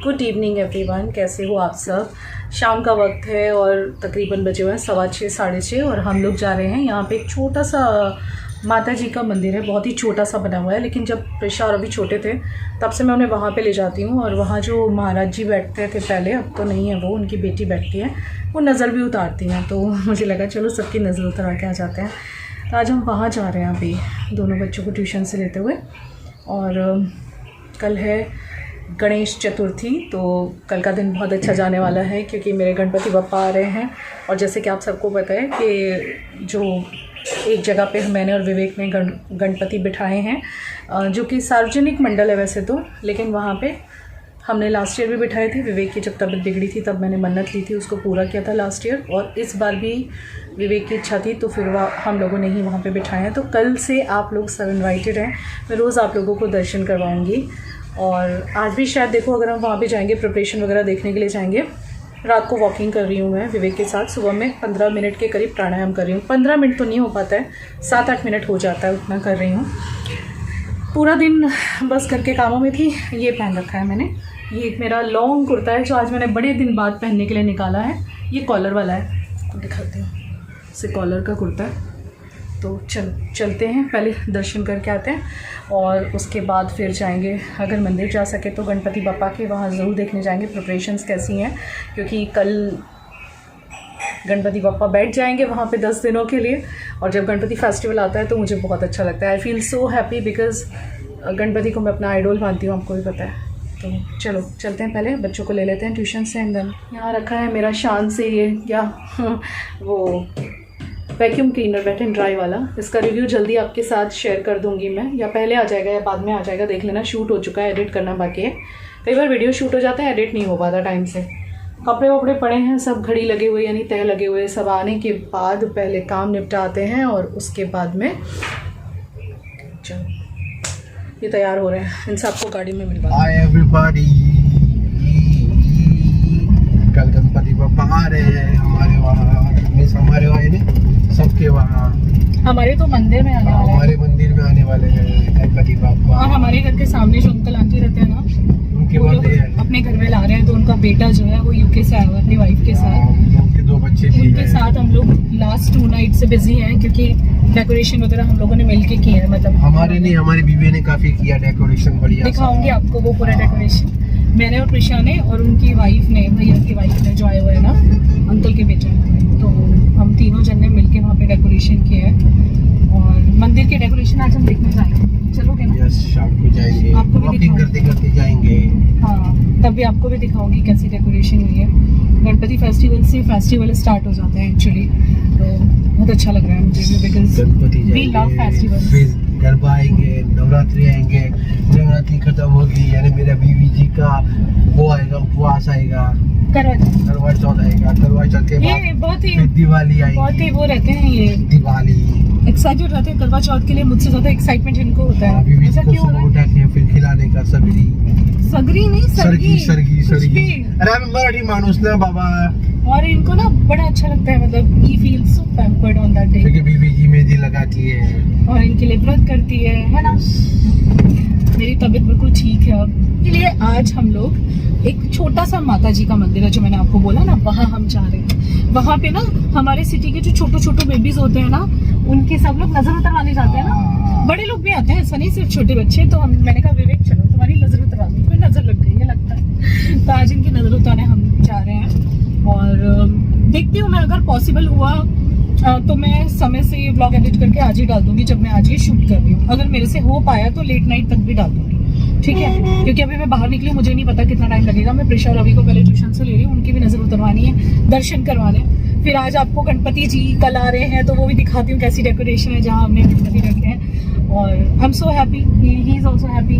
Good evening everyone, कैसे हो आप सब। शाम का वक्त है और तकरीबन बजे हुए हैं 6:15 6:30 और हम लोग जा रहे हैं। यहाँ पे एक छोटा सा माता जी का मंदिर है, बहुत ही छोटा सा बना हुआ है, लेकिन जब प्रिशा और अभी छोटे थे तब से मैं उन्हें वहाँ पे ले जाती हूँ। और वहाँ जो महाराज जी बैठते थे पहले, अब तो नहीं है वो, उनकी बेटी बैठती है, वो नज़र भी उतारती हैं। तो मुझे लगा चलो सबकी नज़र उतार के आ जाते हैं। तो आज हम वहाँ जा रहे हैं अभी दोनों बच्चों को ट्यूशन से लेते हुए। और कल है गणेश चतुर्थी, तो कल का दिन बहुत अच्छा जाने वाला है क्योंकि मेरे गणपति बप्पा आ रहे हैं। और जैसे कि आप सबको पता है कि जो एक जगह पे मैंने और विवेक ने गणपति बिठाए हैं, जो कि सार्वजनिक मंडल है वैसे तो, लेकिन वहाँ पे हमने लास्ट ईयर भी बिठाए थे। विवेक की जब तबीयत बिगड़ी थी तब मैंने मन्नत ली थी, उसको पूरा किया था लास्ट ईयर। और इस बार भी विवेक की इच्छा थी तो फिर हम लोगों ने ही वहाँ पे बिठाए हैं। तो कल से आप लोग सब इनवाइटेड हैं, मैं रोज़ आप लोगों को दर्शन करवाऊँगी। और आज भी शायद देखो, अगर हम वहाँ पे जाएंगे प्रिपरेशन वगैरह देखने के लिए जाएंगे। रात को वॉकिंग कर रही हूँ मैं विवेक के साथ, सुबह में 15 मिनट के करीब प्राणायाम कर रही हूँ। 15 मिनट तो नहीं हो पाता है, 7-8 मिनट हो जाता है, उतना कर रही हूँ। पूरा दिन बस करके कामों में थी। ये पहन रखा है मैंने, ये एक मेरा लॉन्ग कुर्ता है जो आज मैंने बड़े दिन बाद पहनने के लिए निकाला है। ये कॉलर वाला है, तो दिखाती हूँ, इसे कॉलर का कुर्ता है। तो चलते हैं, पहले दर्शन करके आते हैं और उसके बाद फिर जाएंगे, अगर मंदिर जा सके तो गणपति बप्पा के वहाँ ज़रूर देखने जाएंगे प्रिपरेशंस कैसी हैं, क्योंकि कल गणपति बप्पा बैठ जाएंगे वहाँ पे 10 दिनों के लिए। और जब गणपति फेस्टिवल आता है तो मुझे बहुत अच्छा लगता है। I feel so happy because Ganpati को मैं अपना आइडल मानती हूँ, आपको भी पता है। तो चलो चलते हैं, पहले बच्चों को ले लेते हैं ट्यूशन से। एंड देन यहाँ रखा है मेरा शान से ये क्या वो vacuum cleaner wet and dry वाला। इसका रिव्यू जल्दी आपके साथ शेयर कर दूंगी मैं, या पहले आ जाएगा या बाद में आ जाएगा, देख लेना। शूट हो चुका है, एडिट करना बाकी है। कई बार वीडियो शूट हो जाता है, एडिट नहीं हो पाता टाइम से। कपड़े वपड़े पड़े हैं सब, घड़ी लगे हुए यानी तय लगे हुए, सब आने के बाद पहले काम निपटाते हैं और उसके बाद में चलो ये तैयार हो रहे हैं। इन सबको गाड़ी में मिलवा। हाय एवरीबॉडी, कल गणपति बप्पा आ रहे हैं हमारे वहाँ, हमारे वहाँ नहीं सबके वहाँ, हमारे तो मंदिर में आने वाले हैं। हमारे मंदिर में आने वाले हैं गणपति बप्पा। और हमारे घर के सामने जो अंकल आंटी रहते हैं ना, उनके बर्थडे है, अपने घर में ला रहे हैं। तो उनका बेटा जो है वो यूके से आया हुआ अपनी वाइफ के साथ, उनके 2 बच्चे भी उनके साथ हम लोग लास्ट 2 नाइट से बिजी हैं क्योंकि डेकोरेशन वगैरह हम लोगों ने मिलके किया है। मतलब हमारे नहीं, हमारी बीवी ने काफी किया डेकोरेशन, बढ़िया। दिखाऊंगी आपको वो पूरा डेकोरेशन, मैंने और प्रिशा ने और उनकी वाइफ ने, भैया की वाइफ ने जो आए हुए हैं ना, अंकल के बेटे, तो हम तीनों जन ने मिलके वहाँ पे डेकोरेशन किया है। और मंदिर के डेकोरेशन आज हम देखने जाएंगे, चलोगे ना? यस, शाम को जाएंगे, आपको भी वॉकिंग करते करते जाएंगे। हाँ, तब भी आपको भी दिखाऊंगी कैसी डेकोरेशन हुई है। गणपति फेस्टिवल से फेस्टिवल स्टार्ट हो जाते हैं एक्चुअली, तो बहुत अच्छा लग रहा है मुझे because Ganpati we love festival. फिर गरबा आएंगे, नवरात्रि आएंगे, नवरात्रि खत्म होगी यानी मेरा बीवी जी का वो आएगा, उपवास आएगा, करवा चौथ आएगा, करवा चौथ के बाद बहुत ही दिवाली आएगी। बहुत ही वो रहते हैं, ये दिवाली एक्साइटेड रहते हैं करवा चौथ के लिए। मुझसे ज्यादा एक्साइटमेंट इनको होता है। बीवी ऐसा को क्यों हो रहा सुबह उठा के फिर खिलाने का सगरी सगरी नहीं, सरगी सरगी कुछ सरगी। भी। अरे आम्ही मराठी माणूस ना बाबा, और इनको ना बड़ा अच्छा लगता है, मतलब ही feel so pampered on that day. क्योंकि बीवी जी मेहंदी लगाती है और इनके लिए व्रत करती है ना। मेरी तबीयत बिल्कुल ठीक है अब, इसलिए आज हम लोग एक छोटा सा माता जी का मंदिर है जो मैंने आपको बोला ना, वहाँ हम जा रहे हैं। वहाँ पे ना हमारे सिटी के जो छोटे छोटे बेबीज होते हैं ना, उनके सब लोग नजर उतरवाने जाते हैं ना। बड़े लोग भी आते हैं, ऐसा नहीं सिर्फ छोटे बच्चे। तो मैंने कहा विवेक चलो तुम्हारी नजर उतरवा दो, फिर नजर लग गई है लगता है। तो आज इनकी नजर उतारने हम जा रहे हैं और देखती हूँ मैं, अगर पॉसिबल हुआ तो मैं समय से ये ब्लॉग एडिट करके आज ही डाल दूंगी, जब मैं आज ही शूट कर रही हूँ। अगर मेरे से हो पाया तो लेट नाइट तक भी डाल दूंगी, ठीक है? क्योंकि अभी मैं बाहर निकली, मुझे नहीं पता कितना टाइम लगेगा। मैं प्रिशा और रवि को पहले ट्यूशन से ले रही हूँ, उनकी भी नजर उतरवानी है, दर्शन करवाने। फिर आज आपको गणपति जी कल आ रहे हैं तो वो भी दिखाती हूँ कैसी डेकोरेशन है जहाँ हमने गणपति रखे हैं। और I am so happy, he is also happy.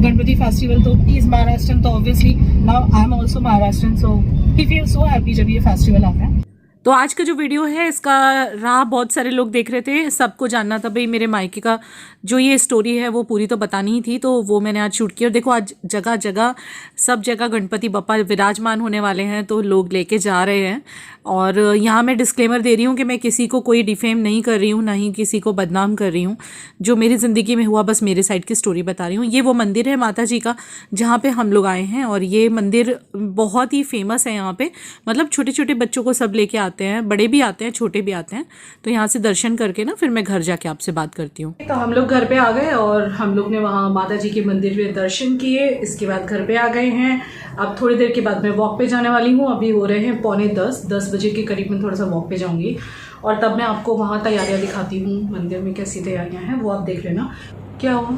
Ganpati festival, तो ही इज महाराष्ट्रन, तो obviously now I am also Maharashtrian, so he feel so happy जब ये फेस्टिवल आता है। तो आज का जो वीडियो है इसका राह बहुत सारे लोग देख रहे थे, सबको जानना था भाई मेरे मायके का जो ये स्टोरी है वो पूरी तो बतानी ही थी, तो वो मैंने आज शूट किया। और देखो आज जगह जगह सब जगह गणपति बप्पा विराजमान होने वाले हैं, तो लोग लेके जा रहे हैं। और यहाँ मैं डिस्क्लेमर दे रही हूँ कि मैं किसी को कोई डिफेम नहीं कर रही हूँ, ना ही किसी को बदनाम कर रही हूँ। जो मेरी ज़िंदगी में हुआ बस मेरे साइड की स्टोरी बता रही हूँ। ये वो मंदिर है माता जी का जहाँ पे हम लोग आए हैं, और ये मंदिर बहुत ही फेमस है यहाँ पे, मतलब छोटे छोटे बच्चों को सब लेके आते हैं, बड़े भी आते हैं छोटे भी आते हैं। तो यहाँ से दर्शन करके ना फिर मैं घर जाके आपसे बात करती हूँ। तो हम लोग घर पे आ गए और हम लोग ने वहाँ माता जी के मंदिर में दर्शन किए, इसके बाद घर पे आ गए हैं। अब थोड़ी देर के बाद मैं वॉक पे जाने वाली हूँ। अभी हो रहे हैं 9:45, 10 बजे के करीब में थोड़ा सा वॉक पे जाऊँगी और तब मैं आपको वहाँ तैयारियाँ दिखाती हूँ, मंदिर में कैसी तैयारियाँ हैं वो आप देख लेना। क्या हुआ,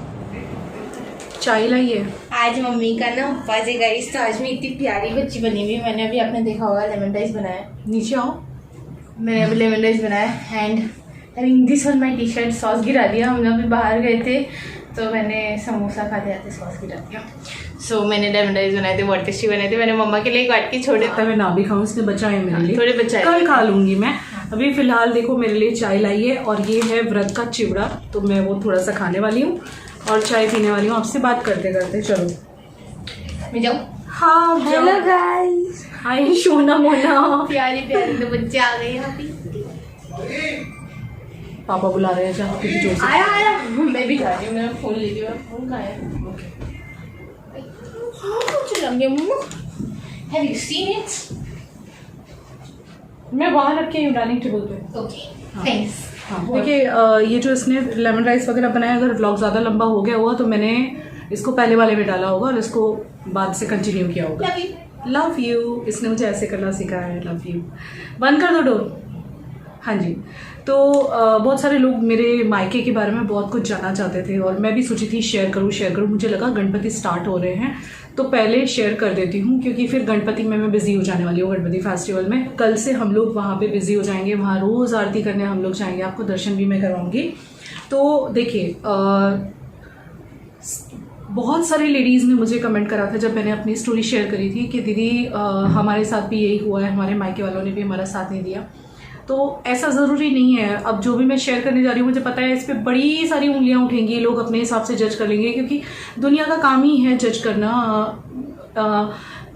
चाय लाई है? आज मम्मी का ना उपवास है गाइस, तो आज मैं इतनी प्यारी बच्ची बनी हुई। मैंने अभी आपने देखा होगा लेमन राइस बनाया, नीचे आओ, मैंने अभी लेमन राइस बनाया and having this on my T shirt. Sauce गिरा दिया, हम लोग अभी बाहर गए थे तो मैंने समोसा खाते आते सॉस गिरा दिया। सो मैंने लेमन राइस बनाए थे, बहुत टेस्टी बने थे। मैंने मम्मा के लिए काट के छोड़े थे, मैं ना भी खाऊँ, इसने बचाए मेरे लिए, थोड़े बचाए, कल खा लूँगी मैं। अभी फिलहाल देखो मेरे लिए चाय लाई है और ये है व्रत का चिवड़ा, तो मैं वो थोड़ा सा खाने वाली हूँ और चाय पीने वाली हूँ आपसे बात करते करते। चलो मैं जाऊँ? हाँ हेलो गाइस, हाय सोना मोना, प्यारी प्यारी तो बच्चे आ गए यहाँ पे। पापा बुला रहे हैं, जहाँ की जोर से आया मैं भी जा रही हूँ, मेरा फोन ले लिया, फोन कहाँ है? Have you seen it? मैं वहाँ रख के डाइनिंग टेबल पे। Okay thanks. हाँ देखिए, ये जो इसने लेमन राइस वगैरह बनाया, अगर व्लॉग ज़्यादा लंबा हो गया हुआ तो मैंने इसको पहले वाले में डाला होगा और इसको बाद से कंटिन्यू किया होगा। लव यू, इसने मुझे ऐसे करना सिखाया है, लव यू। बंद कर दो डोर। हाँ जी, तो बहुत सारे लोग मेरे मायके के बारे में बहुत कुछ जानना चाहते थे और मैं भी सोची थी शेयर करूँ। मुझे लगा गणपति स्टार्ट हो रहे हैं तो पहले शेयर कर देती हूँ, क्योंकि फिर गणपति में मैं बिज़ी हो जाने वाली हूँ। गणपति फेस्टिवल में कल से हम लोग वहाँ पे बिज़ी हो जाएंगे, वहाँ रोज़ आरती करने हम लोग जाएंगे, आपको दर्शन भी मैं करवाऊँगी। तो देखिए, बहुत सारे लेडीज़ ने मुझे कमेंट करा था जब मैंने अपनी स्टोरी शेयर करी थी कि दीदी हमारे साथ भी यही हुआ है, हमारे मायके वालों ने भी हमारा साथ नहीं दिया। तो ऐसा ज़रूरी नहीं है। अब जो भी मैं शेयर करने जा रही हूँ मुझे पता है इस पर बड़ी सारी उंगलियाँ उठेंगी, लोग अपने हिसाब से जज कर लेंगे, क्योंकि दुनिया का काम ही है जज करना।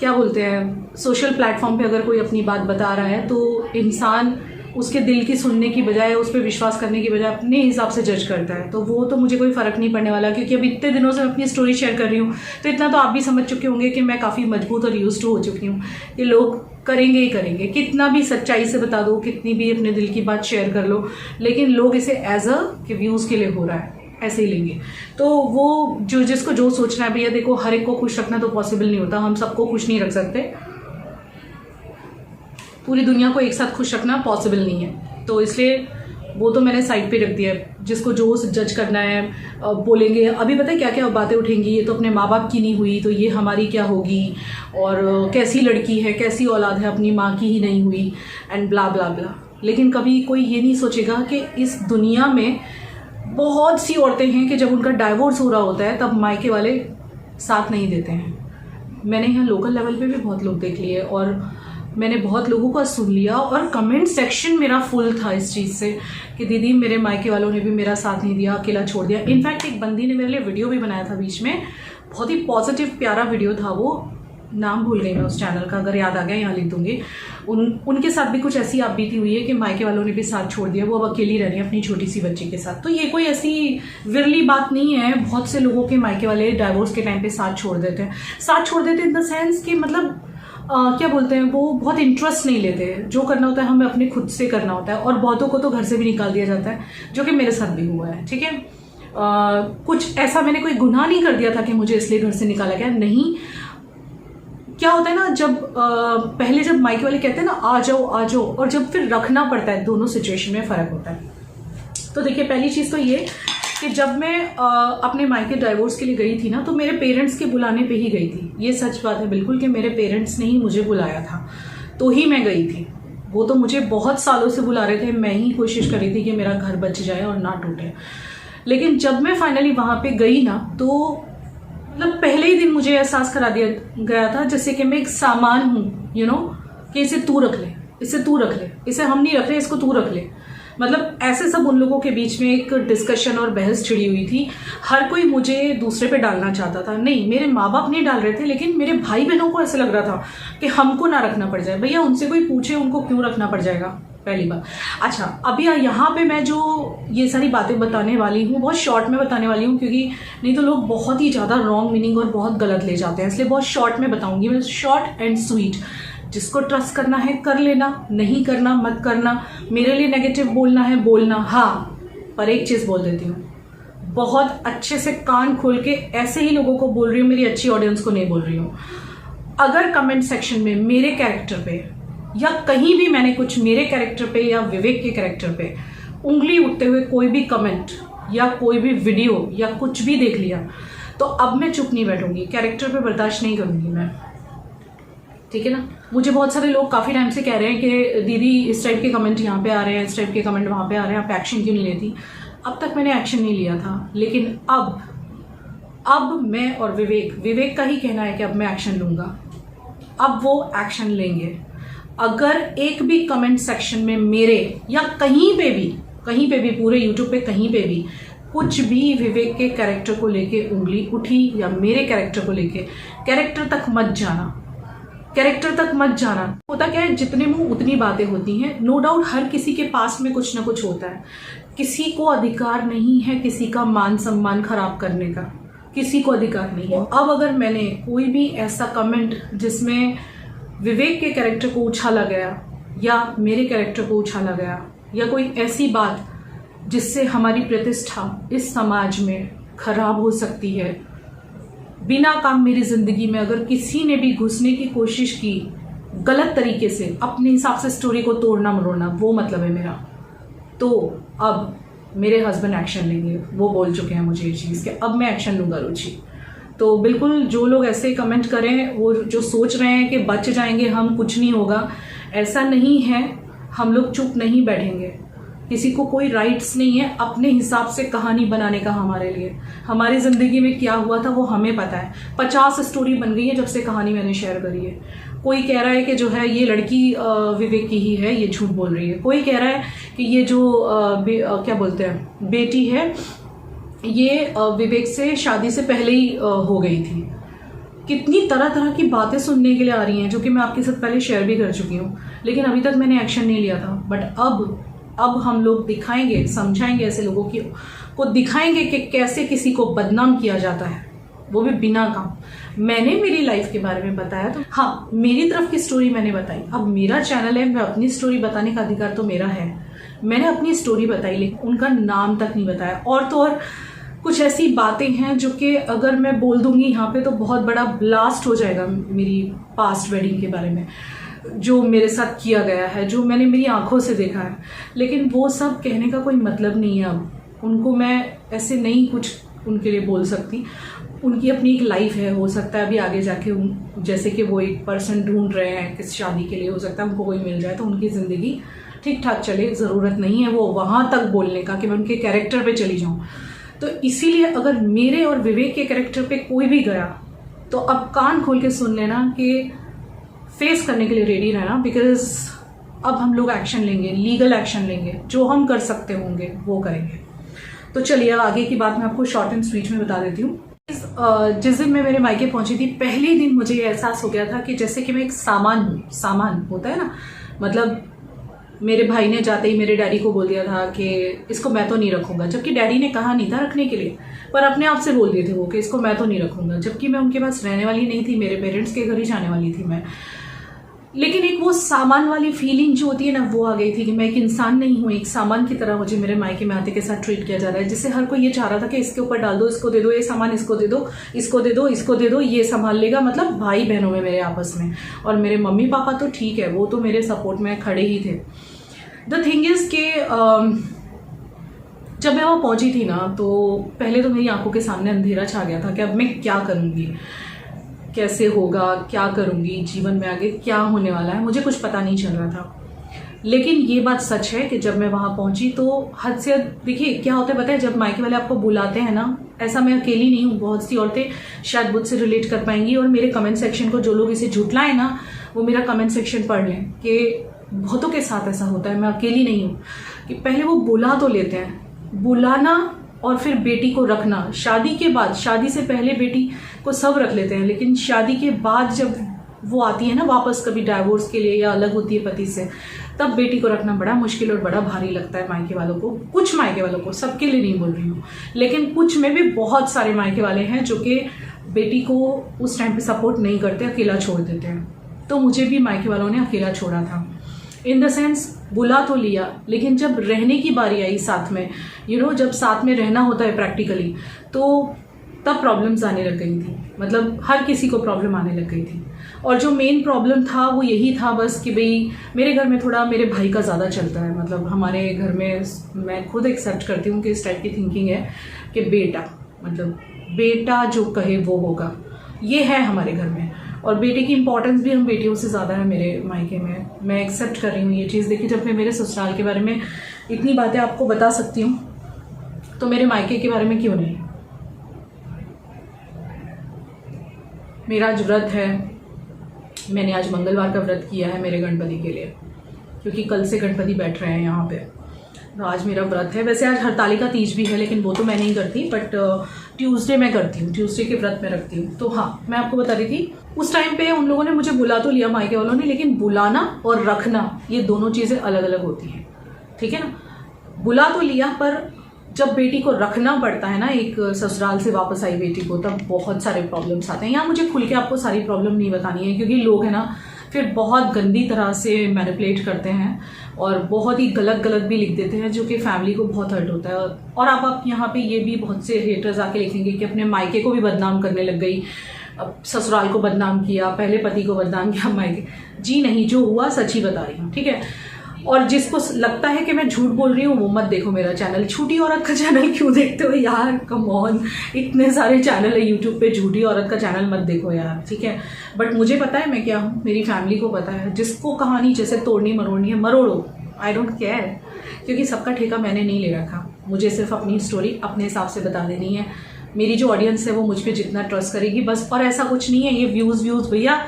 क्या बोलते हैं, सोशल प्लेटफॉर्म पे अगर कोई अपनी बात बता रहा है तो इंसान उसके दिल की सुनने की बजाय, उस पर विश्वास करने की बजाय अपने हिसाब से जज करता है। तो वो तो मुझे कोई फ़र्क नहीं पड़ने वाला, क्योंकि अब इतने दिनों से मैं अपनी स्टोरी शेयर कर रही हूँ तो इतना तो आप भी समझ चुके होंगे कि मैं काफ़ी मजबूत और यूज्ड हो चुकी हूँ कि लोग करेंगे ही करेंगे, कितना भी सच्चाई से बता दो, कितनी भी अपने दिल की बात शेयर कर लो, लेकिन लोग इसे एज अ कि व्यूज़ के लिए हो रहा है ऐसे ही लेंगे। तो वो जो जिसको जो सोचना है, भैया देखो हर एक को खुश रखना तो पॉसिबल नहीं होता, हम सबको खुश नहीं रख सकते, पूरी दुनिया को एक साथ खुश रखना पॉसिबल नहीं है। तो इसलिए वो तो मैंने साइड पे रख दिया है, जिसको जो जज करना है बोलेंगे। अभी पता है क्या क्या बातें उठेंगी, ये तो अपने माँ बाप की नहीं हुई तो ये हमारी क्या होगी, और कैसी लड़की है, कैसी औलाद है, अपनी माँ की ही नहीं हुई, एंड ब्ला ब्ला ब्ला। लेकिन कभी कोई ये नहीं सोचेगा कि इस दुनिया में बहुत सी औरतें हैं कि जब उनका डाइवोर्स हो रहा होता है तब मायके वाले साथ नहीं देते हैं। मैंने यहाँ लोकल लेवल पे भी बहुत लोग देख लिए और मैंने बहुत लोगों का सुन लिया, और कमेंट सेक्शन मेरा फुल था इस चीज़ से कि दीदी मेरे मायके वालों ने भी मेरा साथ नहीं दिया, अकेला छोड़ दिया। इनफैक्ट एक बंदी ने मेरे लिए वीडियो भी बनाया था बीच में, बहुत ही पॉजिटिव प्यारा वीडियो था वो, नाम भूल गई मैं उस चैनल का, अगर याद आ गया यहाँ लिख दूंगी। उनके साथ भी कुछ ऐसी आप बीती हुई है कि मायके वालों ने भी साथ छोड़ दिया, वो अब अकेली रह रही है अपनी छोटी सी बच्ची के साथ। तो ये कोई ऐसी विरली बात नहीं है, बहुत से लोगों के मायके वाले डाइवोर्स के टाइम पे साथ छोड़ देते हैं इन द सेंस कि मतलब क्या बोलते हैं, वो बहुत इंटरेस्ट नहीं लेते। जो करना होता है हमें अपने खुद से करना होता है, और बहुतों को तो घर से भी निकाल दिया जाता है, जो कि मेरे साथ भी हुआ है। ठीक है, कुछ ऐसा मैंने कोई गुनाह नहीं कर दिया था कि मुझे इसलिए घर से निकाला गया, नहीं। क्या होता है ना, जब पहले जब मायके वाले कहते हैं ना आ जाओ, और जब फिर रखना पड़ता है, दोनों सिचुएशन में फ़र्क होता है। तो देखिए, पहली चीज़ तो ये कि जब मैं अपने मायके डाइवोर्स के लिए गई थी ना, तो मेरे पेरेंट्स के बुलाने पे ही गई थी। ये सच बात है बिल्कुल कि मेरे पेरेंट्स ने ही मुझे बुलाया था तो ही मैं गई थी। वो तो मुझे बहुत सालों से बुला रहे थे, मैं ही कोशिश कर रही थी कि मेरा घर बच जाए और ना टूटे। लेकिन जब मैं फाइनली वहाँ पे गई ना, तो मतलब पहले ही दिन मुझे एहसास करा दिया गया था जैसे कि मैं एक सामान हूँ, कि इसे तू रख ले, इसे तू रख ले, इसे हम नहीं रख रहे, इसको तू रख ले। मतलब ऐसे सब उन लोगों के बीच में एक डिस्कशन और बहस छिड़ी हुई थी। हर कोई मुझे दूसरे पे डालना चाहता था। नहीं, मेरे माँ बाप नहीं डाल रहे थे, लेकिन मेरे भाई बहनों को ऐसे लग रहा था कि हमको ना रखना पड़ जाए। भैया उनसे कोई पूछे उनको क्यों रखना पड़ जाएगा, पहली बात। अच्छा, अभी यहाँ पे मैं जो ये सारी बातें बताने वाली हूँ बहुत शॉर्ट में बताने वाली हूँ, क्योंकि नहीं तो लोग बहुत ही ज़्यादा रॉन्ग मीनिंग और बहुत गलत ले जाते हैं, इसलिए बहुत शॉर्ट में बताऊँगी मैं, शॉर्ट एंड स्वीट। जिसको ट्रस्ट करना है कर लेना, नहीं करना मत करना। मेरे लिए नेगेटिव बोलना है बोलना, हाँ, पर एक चीज़ बोल देती हूँ, बहुत अच्छे से कान खोल के ऐसे ही लोगों को बोल रही हूँ, मेरी अच्छी ऑडियंस को नहीं बोल रही हूँ। अगर कमेंट सेक्शन में मेरे कैरेक्टर पे या कहीं भी मैंने कुछ मेरे कैरेक्टर पे या विवेक के कैरेक्टर पे उंगली उठते हुए कोई भी कमेंट या कोई भी वीडियो या कुछ भी देख लिया, तो अब मैं चुप नहीं बैठूंगी, कैरेक्टर पे बर्दाश्त नहीं करूंगी मैं, ठीक है ना। मुझे बहुत सारे लोग काफ़ी टाइम से कह रहे हैं कि दीदी इस टाइप के कमेंट यहाँ पे आ रहे हैं, इस टाइप के कमेंट वहाँ पे आ रहे हैं, आप एक्शन क्यों नहीं लेती। अब तक मैंने एक्शन नहीं लिया था, लेकिन अब मैं और विवेक का ही कहना है कि अब मैं एक्शन लूँगा। अब वो एक्शन लेंगे। अगर एक भी कमेंट सेक्शन में मेरे या कहीं पे भी पूरे यूट्यूब पे कहीं पे भी कुछ भी विवेक के कैरेक्टर को लेके उंगली उठी या मेरे कैरेक्टर को लेके, कैरेक्टर तक मत जाना। होता क्या है, जितने मुंह उतनी बातें होती हैं। नो डाउट हर किसी के पास में कुछ ना कुछ होता है, किसी को अधिकार नहीं है किसी का मान सम्मान खराब करने का, किसी को अधिकार नहीं है। अब अगर मैंने कोई भी ऐसा कमेंट जिसमें विवेक के कैरेक्टर को उछाला गया या मेरे कैरेक्टर को उछाला गया या कोई ऐसी बात जिससे हमारी प्रतिष्ठा इस समाज में खराब हो सकती है, बिना काम मेरी जिंदगी में अगर किसी ने भी घुसने की कोशिश की गलत तरीके से, अपने हिसाब से स्टोरी को तोड़ना मरोड़ना, वो मतलब है मेरा, तो अब मेरे हस्बैंड एक्शन लेंगे। वो बोल चुके हैं मुझे ये चीज़ कि अब मैं एक्शन लूँगा रुचि। तो बिल्कुल जो लोग ऐसे कमेंट करें, वो जो सोच रहे हैं कि बच जाएंगे हम, कुछ नहीं होगा, ऐसा नहीं है। हम लोग चुप नहीं बैठेंगे। किसी को कोई राइट्स नहीं है अपने हिसाब से कहानी बनाने का। हमारे लिए हमारी ज़िंदगी में क्या हुआ था वो हमें पता है। 50 स्टोरी बन गई है जब से कहानी मैंने शेयर करी है। कोई कह रहा है कि जो है ये लड़की विवेक की ही है, ये झूठ बोल रही है। कोई कह रहा है कि ये जो क्या बोलते हैं बेटी है, ये विवेक से शादी से पहले ही हो गई थी। कितनी तरह तरह की बातें सुनने के लिए आ रही हैं, जो कि मैं आपके साथ पहले शेयर भी कर चुकी हूँ, लेकिन अभी तक मैंने एक्शन नहीं लिया था। बट अब हम लोग दिखाएंगे, समझाएंगे, ऐसे लोगों को दिखाएंगे कि कैसे किसी को बदनाम किया जाता है, वो भी बिना काम। मैंने मेरी लाइफ के बारे में बताया, तो हाँ, मेरी तरफ की स्टोरी मैंने बताई। अब मेरा चैनल है, मैं अपनी स्टोरी बताने का अधिकार तो मेरा है। मैंने अपनी स्टोरी बताई, लेकिन उनका नाम तक नहीं बताया। और तो और कुछ ऐसी बातें हैं जो कि अगर मैं बोल दूंगी यहाँ पे तो बहुत बड़ा ब्लास्ट हो जाएगा मेरी पास्ट वेडिंग के बारे में, जो मेरे साथ किया गया है, जो मैंने मेरी आंखों से देखा है। लेकिन वो सब कहने का कोई मतलब नहीं है। अब उनको मैं ऐसे नहीं कुछ उनके लिए बोल सकती। उनकी अपनी एक लाइफ है, हो सकता है अभी आगे जाके जैसे कि वो एक पर्सन ढूंढ रहे हैं किस शादी के लिए, हो सकता है उनको कोई मिल जाए तो उनकी ज़िंदगी ठीक ठाक चले। ज़रूरत नहीं है वो वहाँ तक बोलने का कि मैं उनके कैरेक्टर पे चली जाऊँ। तो इसीलिए अगर मेरे और विवेक के कैरेक्टर पे कोई भी गया तो अब कान खोल के सुन लेना कि फेस करने के लिए रेडी रहना, बिकॉज अब हम लोग एक्शन लेंगे, लीगल एक्शन लेंगे। जो हम कर सकते होंगे वो करेंगे। तो चलिए आगे की बात मैं आपको शॉर्ट एंड स्वीट में बता देती हूँ। जिस दिन मैं मेरे मायके पहुंची थी, पहले दिन मुझे ये एहसास हो गया था कि जैसे कि मैं एक सामान होता है ना, मतलब मेरे भाई ने जाते ही मेरे डैडी को बोल दिया था कि इसको मैं तो नहीं रखूंगा, जबकि डैडी ने कहा नहीं था रखने के लिए, पर अपने आप से बोल दिए थे वो कि इसको मैं तो नहीं रखूंगा, जबकि मैं उनके पास रहने वाली नहीं थी, मेरे पेरेंट्स के घर ही जाने वाली थी मैं। लेकिन एक वो सामान वाली फीलिंग जो होती है ना, वो आ गई थी कि मैं एक इंसान नहीं हूँ, एक सामान की तरह मुझे मेरे मायके में आते के साथ ट्रीट किया जा रहा है, जिससे हर कोई ये चाह रहा था कि इसके ऊपर डाल दो, इसको दे दो, ये सामान इसको दे दो, इसको दे दो, इसको दे दो, ये संभाल लेगा। मतलब भाई बहनों में मेरे आपस में। और मेरे मम्मी पापा तो ठीक है, वो तो मेरे सपोर्ट में खड़े ही थे। द थिंग इज के जब मैं वहाँ पहुँची थी ना, तो पहले तो मेरी आंखों के सामने अंधेरा छा गया था कि अब मैं क्या करूँगी, कैसे होगा, क्या करूँगी, जीवन में आगे क्या होने वाला है, मुझे कुछ पता नहीं चल रहा था। लेकिन ये बात सच है कि जब मैं वहाँ पहुँची तो हद से देखिए क्या होता है पता है, जब मायके वाले आपको बुलाते हैं ना, ऐसा मैं अकेली नहीं हूँ, बहुत सी औरतें शायद मुझसे रिलेट कर पाएंगी। और मेरे कमेंट सेक्शन को जो लोग इसे झुटलाएं ना, वो मेरा कमेंट सेक्शन पढ़ लें कि बहुतों के साथ ऐसा होता है, मैं अकेली नहीं हूँ, कि पहले वो बुला तो लेते हैं, बुलाना और फिर बेटी को रखना, शादी के बाद, शादी से पहले बेटी को सब रख लेते हैं, लेकिन शादी के बाद जब वो आती है ना वापस कभी डाइवोर्स के लिए या अलग होती है पति से, तब बेटी को रखना बड़ा मुश्किल और बड़ा भारी लगता है मायके वालों को। कुछ मायके वालों को, सबके लिए नहीं बोल रही हूँ, लेकिन कुछ में भी बहुत सारे मायके वाले हैं जो कि बेटी को उस टाइम पे सपोर्ट नहीं करते, अकेला छोड़ देते हैं। तो मुझे भी मायके वालों ने अकेला छोड़ा था, इन द सेंस बुला तो लिया, लेकिन जब रहने की बारी आई साथ में, जब साथ में रहना होता है प्रैक्टिकली, तो तब प्रॉब्लम्स आने लग गई थी। मतलब हर किसी को प्रॉब्लम आने लग गई थी। और जो मेन प्रॉब्लम था वो यही था बस कि भाई मेरे घर में थोड़ा मेरे भाई का ज़्यादा चलता है। मतलब हमारे घर में मैं खुद एक्सेप्ट करती हूँ कि इस टाइप की थिंकिंग है कि बेटा जो कहे वो होगा, ये है हमारे घर में। और बेटे की इंपॉर्टेंस भी हम बेटियों से ज़्यादा है मेरे मायके में। मैं एक्सेप्ट कर रही हूँ ये चीज़। देखिए, जब मैं मेरे ससुराल के बारे में इतनी बातें आपको बता सकती हूँ, तो मेरे मायके के बारे में क्यों नहीं। मेरा आज व्रत है, मैंने आज मंगलवार का व्रत किया है मेरे गणपति के लिए, क्योंकि कल से गणपति बैठ रहे हैं यहाँ पे। तो आज मेरा व्रत है। वैसे आज हरतालिका तीज भी है, लेकिन वो तो मैं नहीं करती, बट ट्यूसडे मैं करती हूँ, ट्यूसडे के व्रत में रखती हूँ। तो हाँ, मैं आपको बता रही थी, उस टाइम पे उन लोगों ने मुझे बुला तो लिया मायके वालों ने, लेकिन बुलाना और रखना ये दोनों चीज़ें अलग अलग होती हैं, ठीक है ना। बुला तो लिया, पर जब बेटी को रखना पड़ता है ना, एक ससुराल से वापस आई बेटी को, तब बहुत सारे प्रॉब्लम्स आते हैं। यहाँ मुझे खुल के आपको सारी प्रॉब्लम नहीं बतानी है, क्योंकि लोग है ना फिर बहुत गंदी तरह से मैनिपुलेट करते हैं और बहुत ही गलत भी लिख देते हैं, जो कि फैमिली को बहुत हर्ट होता है। और आप यहाँ पे ये भी बहुत से हेटर्स आके लिखेंगे कि अपने मायके को भी बदनाम करने लग गई, अब ससुराल को बदनाम किया, पहले पति को बदनाम किया, मायके। जी नहीं, जो हुआ सच ही बता रही हूँ, ठीक है। और जिसको लगता है कि मैं झूठ बोल रही हूँ, वो मत देखो मेरा चैनल। झूठी औरत का चैनल क्यों देखते हो यार, कम ऑन, इतने सारे चैनल है यूट्यूब पे, झूठी औरत का चैनल मत देखो यार, ठीक है। बट मुझे पता है मैं क्या हूँ, मेरी फैमिली को पता है। जिसको कहानी जैसे तोड़नी मरोड़नी है, मरोड़ो, आई डोंट केयर, क्योंकि सबका ठेका मैंने नहीं ले रखा। मुझे सिर्फ अपनी स्टोरी अपने हिसाब से बता देनी है। मेरी जो ऑडियंस है वो मुझ पर जितना ट्रस्ट करेगी बस, और ऐसा कुछ नहीं है ये व्यूज़ भैया,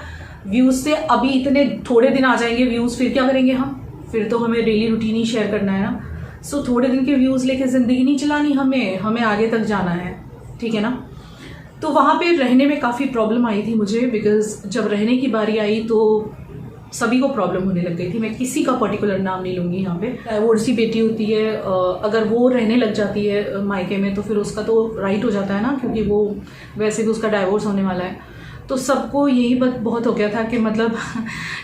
व्यूज़ से अभी इतने थोड़े दिन आ जाएंगे व्यूज़, फिर क्या करेंगे हम? फिर तो हमें डेली रूटीन ही शेयर करना है ना। सो थोड़े दिन के व्यूज़ लेके ज़िंदगी नहीं चलानी, हमें आगे तक जाना है, ठीक है ना। तो वहाँ पे रहने में काफ़ी प्रॉब्लम आई थी मुझे, बिकॉज जब रहने की बारी आई तो सभी को प्रॉब्लम होने लग गई थी। मैं किसी का पर्टिकुलर नाम नहीं लूँगी यहाँ पे। डाइवोर्सी बेटी होती है, अगर वो रहने लग जाती है मायके में, तो फिर उसका तो राइट हो जाता है ना, क्योंकि वो वैसे भी उसका डाइवोर्स होने वाला है। तो सबको यही बात बहुत हो गया था कि मतलब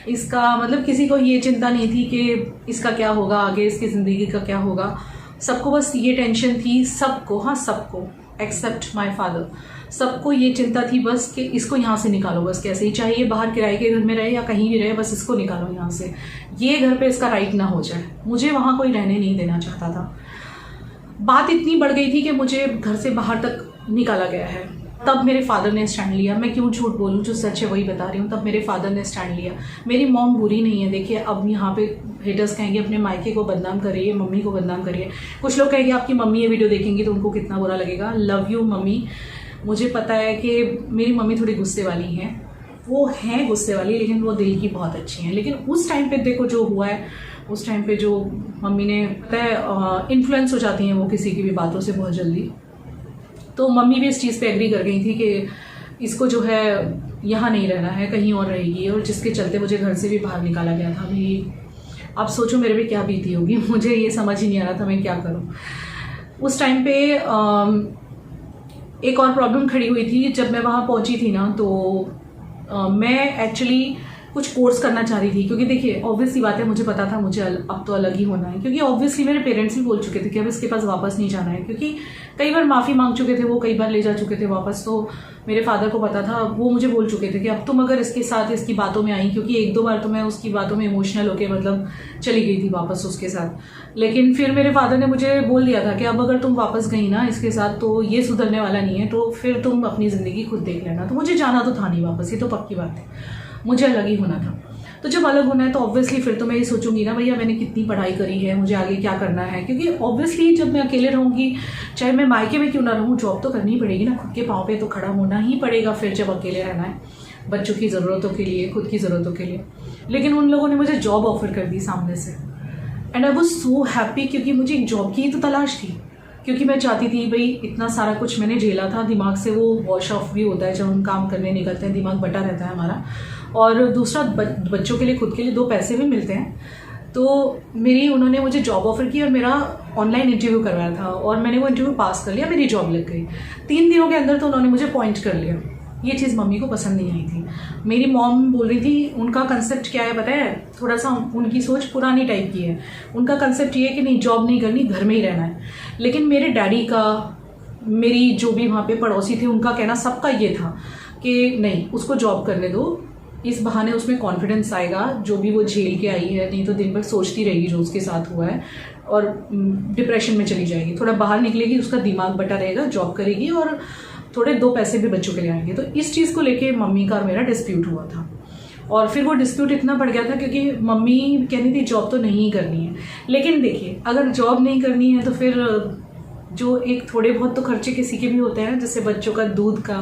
इसका मतलब किसी को ये चिंता नहीं थी कि इसका क्या होगा आगे, इसकी ज़िंदगी का क्या होगा। सबको बस ये टेंशन थी, सबको, हाँ सबको, एक्सेप्ट माय फादर, सबको ये चिंता थी बस कि इसको यहाँ से निकालो, बस कैसे ही, चाहे ये बाहर किराए के घर में रहे या कहीं भी रहे, बस इसको निकालो यहाँ से, ये घर पे इसका राइट ना हो जाए। मुझे वहाँ कोई रहने नहीं देना चाहता था। बात इतनी बढ़ गई थी कि मुझे घर से बाहर तक निकाला गया है। तब मेरे फादर ने स्टैंड लिया। मैं क्यों झूठ बोलूँ, जो सच है वही बता रही हूँ। तब मेरे फादर ने स्टैंड लिया। मेरी मॉम बुरी नहीं है। देखिए, अब यहाँ पे हेटर्स कहेंगे अपने मायके को बदनाम करिए, मम्मी को बदनाम करिए। कुछ लोग कहेंगे आपकी मम्मी ये वीडियो देखेंगी तो उनको कितना बुरा लगेगा। Love you mummy. मुझे पता है कि मेरी मम्मी थोड़ी गुस्से वाली हैं, वो हैं गुस्से वाली, लेकिन वो दिल की बहुत अच्छी हैं। लेकिन उस टाइम पे देखो जो हुआ है, उस टाइम पे जो मम्मी ने, पता है इन्फ्लुएंस हो जाती हैं वो किसी की भी बातों से बहुत जल्दी। तो मम्मी भी इस चीज़ पे एग्री कर गई थी कि इसको जो है यहाँ नहीं रहना है, कहीं और रहेगी। और जिसके चलते मुझे घर से भी बाहर निकाला गया था। भाई आप सोचो मेरे पे क्या बीती होगी, मुझे ये समझ ही नहीं आ रहा था मैं क्या करूँ। उस टाइम पे एक और प्रॉब्लम खड़ी हुई थी। जब मैं वहाँ पहुँची थी ना, तो मैं एक्चुअली कुछ कोर्स करना चाह रही थी, क्योंकि देखिए ऑब्वियसली बात है, मुझे पता था मुझे अब तो अलग ही होना है। क्योंकि ऑब्वियसली मेरे पेरेंट्स भी बोल चुके थे कि अब इसके पास वापस नहीं जाना है, क्योंकि कई बार माफ़ी मांग चुके थे वो, कई बार ले जा चुके थे वापस। तो मेरे फादर को पता था, वो मुझे बोल चुके थे कि अब तुम अगर इसके साथ इसकी बातों में आई, क्योंकि एक दो बार तो मैं उसकी बातों में इमोशनल होकर मतलब चली गई थी वापस उसके साथ। लेकिन फिर मेरे फादर ने मुझे बोल दिया था कि अब अगर तुम वापस गई ना इसके साथ, तो ये सुधरने वाला नहीं है, तो फिर तुम अपनी ज़िंदगी खुद देख लेना। तो मुझे जाना तो था नहीं वापस, ये तो पक्की बात है, मुझे अलग ही होना था। तो जब अलग होना है तो ऑब्वियसली फिर तो मैं ये सोचूंगी ना, भैया मैंने कितनी पढ़ाई करी है, मुझे आगे क्या करना है। क्योंकि ऑब्वियसली जब मैं अकेले रहूँगी, चाहे मैं मायके में क्यों ना रहूँ, जॉब तो करनी ही पड़ेगी ना, खुद के पाँव पे तो खड़ा होना ही पड़ेगा फिर जब अकेले रहना है। बच्चों की ज़रूरतों के लिए, खुद की ज़रूरतों के लिए। लेकिन उन लोगों ने मुझे जॉब ऑफर कर दी सामने से, and I was so happy, क्योंकि मुझे एक जॉब की ही तो तलाश थी। क्योंकि मैं चाहती थी भाई, इतना सारा कुछ मैंने झेला था, दिमाग से वो वॉश ऑफ भी होता है जब हम काम करने निकलते हैं, दिमाग बटा रहता है हमारा। और दूसरा बच्चों के लिए, खुद के लिए 2 पैसे भी मिलते हैं। तो उन्होंने मुझे जॉब ऑफर की और मेरा ऑनलाइन इंटरव्यू करवाया था और मैंने वो इंटरव्यू पास कर लिया, मेरी जॉब लग गई। 3 दिनों के अंदर तो उन्होंने मुझे अपॉइंट कर लिया। ये चीज़ मम्मी को पसंद नहीं आई थी। मेरी मॉम बोल रही थी, उनका कंसेप्ट क्या है पता है, थोड़ा सा उनकी सोच पुरानी टाइप की है। उनका कंसेप्ट ये है कि नहीं, जॉब नहीं करनी, घर में ही रहना है। लेकिन मेरे डैडी का, मेरी जो भी वहाँ पे पड़ोसी थे, उनका कहना सबका ये था कि नहीं, उसको जॉब करने दो, इस बहाने उसमें कॉन्फिडेंस आएगा, जो भी वो झेल के आई है, नहीं तो दिन भर सोचती रहेगी जो उसके साथ हुआ है और डिप्रेशन में चली जाएगी। थोड़ा बाहर निकलेगी, उसका दिमाग बटा रहेगा, जॉब करेगी और थोड़े 2 पैसे भी बच्चों के लिए आएंगे। तो इस चीज़ को लेके मम्मी का और मेरा डिस्प्यूट हुआ था। और फिर वो डिस्प्यूट इतना बढ़ गया था क्योंकि मम्मी कहनी थी जॉब तो नहीं करनी है। लेकिन देखिए, अगर जॉब नहीं करनी है तो फिर जो एक थोड़े बहुत तो खर्चे किसी के भी होते हैं, जैसे बच्चों का दूध का